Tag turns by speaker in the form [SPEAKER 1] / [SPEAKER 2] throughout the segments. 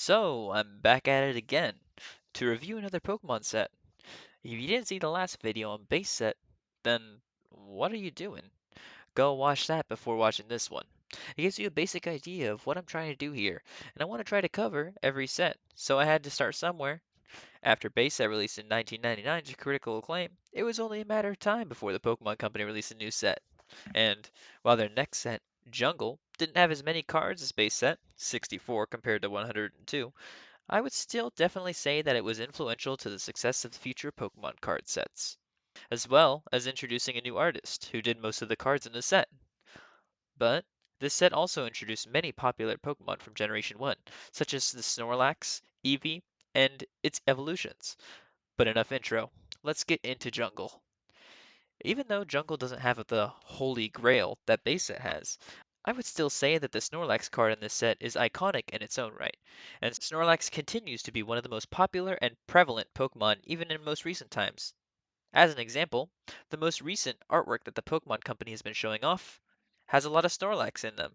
[SPEAKER 1] So, I'm back at it again to review another Pokemon set. If you didn't see the last video on base set, then what are you doing? Go watch that before watching this one. It gives you a basic idea of what I'm trying to do here, and I want to try to cover every set, so I had to start somewhere. After base set released in 1999 to critical acclaim, it was only a matter of time before the Pokemon Company released a new set. And while their next set, Jungle, didn't have as many cards as base set, 64 compared to 102, I would still definitely say that it was influential to the success of future Pokemon card sets, as well as introducing a new artist who did most of the cards in the set. But this set also introduced many popular Pokemon from Generation 1, such as the Snorlax, Eevee, and its evolutions. But enough intro. Let's get into Jungle. Even though Jungle doesn't have the holy grail that base set has, I would still say that the Snorlax card in this set is iconic in its own right, and Snorlax continues to be one of the most popular and prevalent Pokemon even in most recent times. As an example, the most recent artwork that the Pokemon Company has been showing off has a lot of Snorlax in them.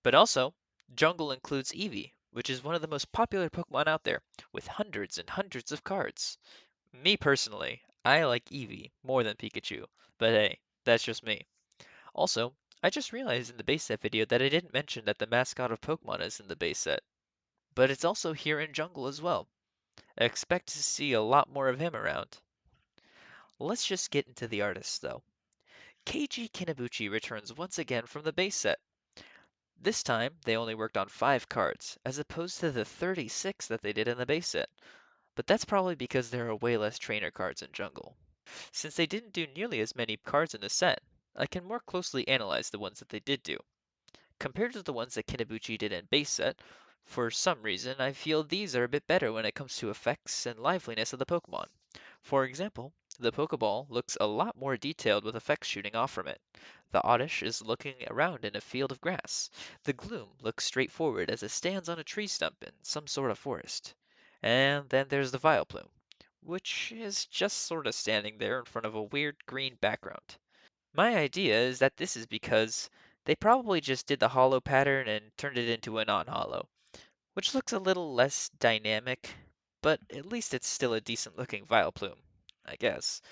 [SPEAKER 1] But also, Jungle includes Eevee, which is one of the most popular Pokemon out there, with hundreds and hundreds of cards. Me personally, I like Eevee more than Pikachu, but hey, that's just me. Also, I just realized in the base set video that I didn't mention that the mascot of Pokemon is in the base set, but it's also here in Jungle as well. I expect to see a lot more of him around. Let's just get into the artists though. Keiji Kinebuchi returns once again from the base set. This time, they only worked on 5 cards, as opposed to the 36 that they did in the base set, but that's probably because there are way less trainer cards in Jungle. Since they didn't do nearly as many cards in the set, I can more closely analyze the ones that they did do. Compared to the ones that Kinebuchi did in base set, for some reason I feel these are a bit better when it comes to effects and liveliness of the Pokemon. For example, the Pokeball looks a lot more detailed with effects shooting off from it. The Oddish is looking around in a field of grass. The Gloom looks straightforward as it stands on a tree stump in some sort of forest. And then there's the Vileplume, which is just sort of standing there in front of a weird green background. My idea is that this is because they probably just did the hollow pattern and turned it into a non-hollow, which looks a little less dynamic, but at least it's still a decent looking Vileplume, I guess.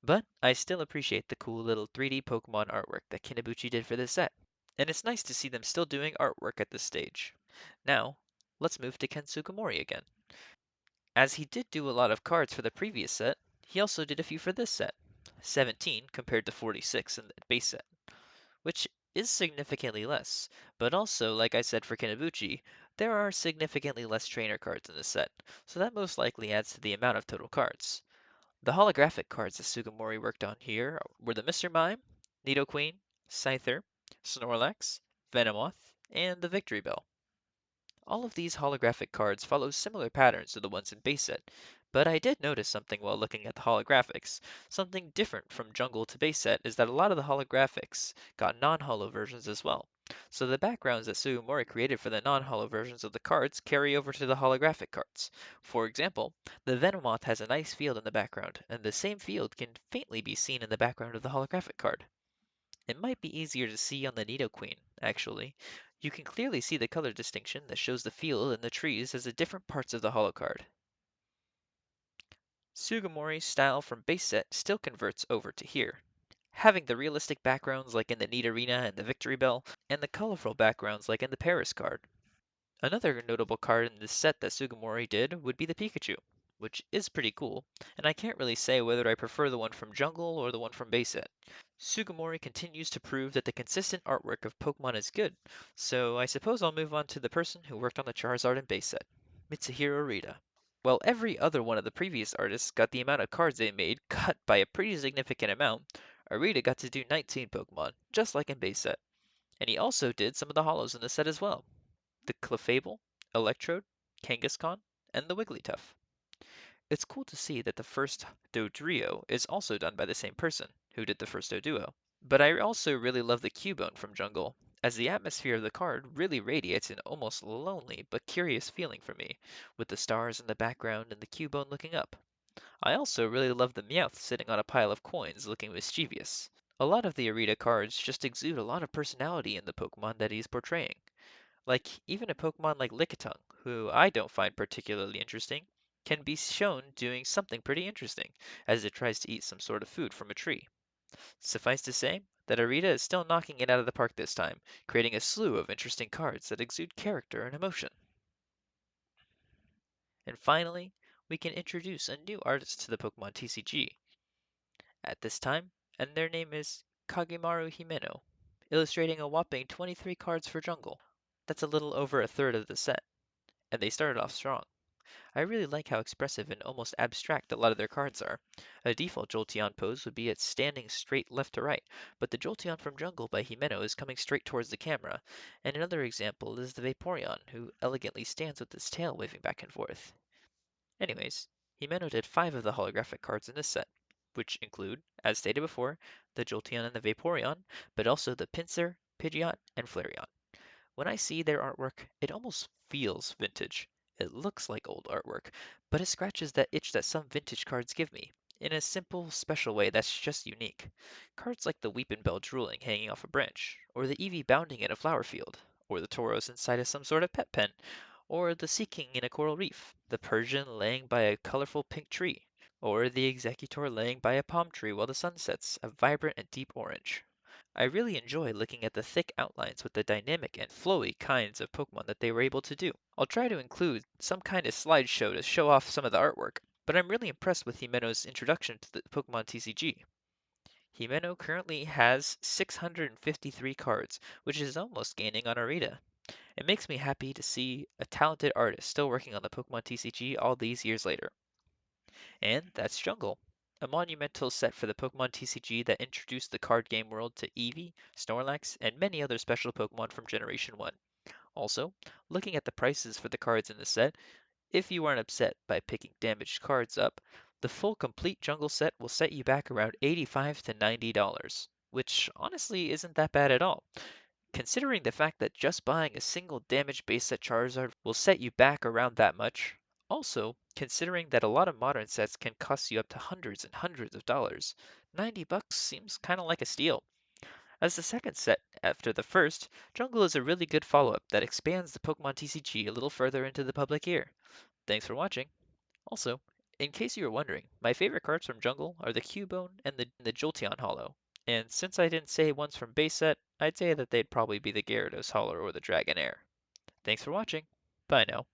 [SPEAKER 1] But I still appreciate the cool little 3D Pokemon artwork that Kinebuchi did for this set, and it's nice to see them still doing artwork at this stage. Now, let's move to Ken Sugimori again. As he did do a lot of cards for the previous set, he also did a few for this set, 17 compared to 46 in the base set, which is significantly less. But also, like I said for Kinebuchi, there are significantly less trainer cards in this set, so that most likely adds to the amount of total cards. The holographic cards that Sugimori worked on here were the Mr. Mime, Nidoqueen, Scyther, Snorlax, Venomoth, and the Victory Bell. All of these holographic cards follow similar patterns to the ones in base set, but I did notice something while looking at the holographics. Something different from Jungle to base set is that a lot of the holographics got non-holo versions as well. So the backgrounds that Sugimori created for the non-holo versions of the cards carry over to the holographic cards. For example, the Venomoth has a nice field in the background, and the same field can faintly be seen in the background of the holographic card. It might be easier to see on the Nidoqueen, actually. You can clearly see the color distinction that shows the field and the trees as the different parts of the holocard. Sugimori's style from base set still converts over to here, having the realistic backgrounds like in the Nidorina and the Victory Bell, and the colorful backgrounds like in the Paris card. Another notable card in this set that Sugimori did would be the Pikachu, which is pretty cool, and I can't really say whether I prefer the one from Jungle or the one from base set. Sugimori continues to prove that the consistent artwork of Pokemon is good, so I suppose I'll move on to the person who worked on the Charizard and base set, Mitsuhiro Arita. While every other one of the previous artists got the amount of cards they made cut by a pretty significant amount, Arita got to do 19 Pokemon, just like in base set, and he also did some of the holos in the set as well. The Clefable, Electrode, Kangaskhan, and the Wigglytuff. It's cool to see that the first Dodrio is also done by the same person who did the first Doduo. But I also really love the Cubone from Jungle, as the atmosphere of the card really radiates an almost lonely but curious feeling for me, with the stars in the background and the Cubone looking up. I also really love the Meowth sitting on a pile of coins looking mischievous. A lot of the Arita cards just exude a lot of personality in the Pokemon that he's portraying. Like, even a Pokemon like Lickitung, who I don't find particularly interesting, can be shown doing something pretty interesting as it tries to eat some sort of food from a tree. Suffice to say that Arita is still knocking it out of the park this time, creating a slew of interesting cards that exude character and emotion. And finally, we can introduce a new artist to the Pokemon TCG at this time, and their name is Kagemaru Himeno, illustrating a whopping 23 cards for Jungle. That's a little over a third of the set, and they started off strong. I really like how expressive and almost abstract a lot of their cards are. A default Jolteon pose would be it standing straight left to right, but the Jolteon from Jungle by Himeno is coming straight towards the camera, and another example is the Vaporeon, who elegantly stands with its tail waving back and forth. Anyways, Himeno did 5 of the holographic cards in this set, which include, as stated before, the Jolteon and the Vaporeon, but also the Pinsir, Pidgeot, and Flareon. When I see their artwork, it almost feels vintage. It looks like old artwork, but it scratches that itch that some vintage cards give me, in a simple, special way that's just unique. Cards like the Weepinbell drooling hanging off a branch, or the Eevee bounding in a flower field, or the Tauros inside of some sort of pet pen, or the Sea King in a coral reef, the Persian laying by a colorful pink tree, or the Executor laying by a palm tree while the sun sets, a vibrant and deep orange. I really enjoy looking at the thick outlines with the dynamic and flowy kinds of Pokemon that they were able to do. I'll try to include some kind of slideshow to show off some of the artwork, but I'm really impressed with Himeno's introduction to the Pokemon TCG. Himeno currently has 653 cards, which is almost gaining on Arita. It makes me happy to see a talented artist still working on the Pokemon TCG all these years later. And that's Jungle, a monumental set for the Pokemon TCG that introduced the card game world to Eevee, Snorlax, and many other special Pokemon from Generation 1. Also, looking at the prices for the cards in the set, if you aren't upset by picking damaged cards up, the full complete Jungle set will set you back around $85 to $90, which honestly isn't that bad at all. Considering the fact that just buying a single damaged base set Charizard will set you back around that much. Also, considering that a lot of modern sets can cost you up to hundreds and hundreds of dollars, $90 seems kinda like a steal. As the second set after the first, Jungle is a really good follow-up that expands the Pokemon TCG a little further into the public ear. Thanks for watching. Also, in case you were wondering, my favorite cards from Jungle are the Cubone and the Jolteon Holo. And since I didn't say ones from base set, I'd say that they'd probably be the Gyarados Holo or the Dragonair. Thanks for watching. Bye now.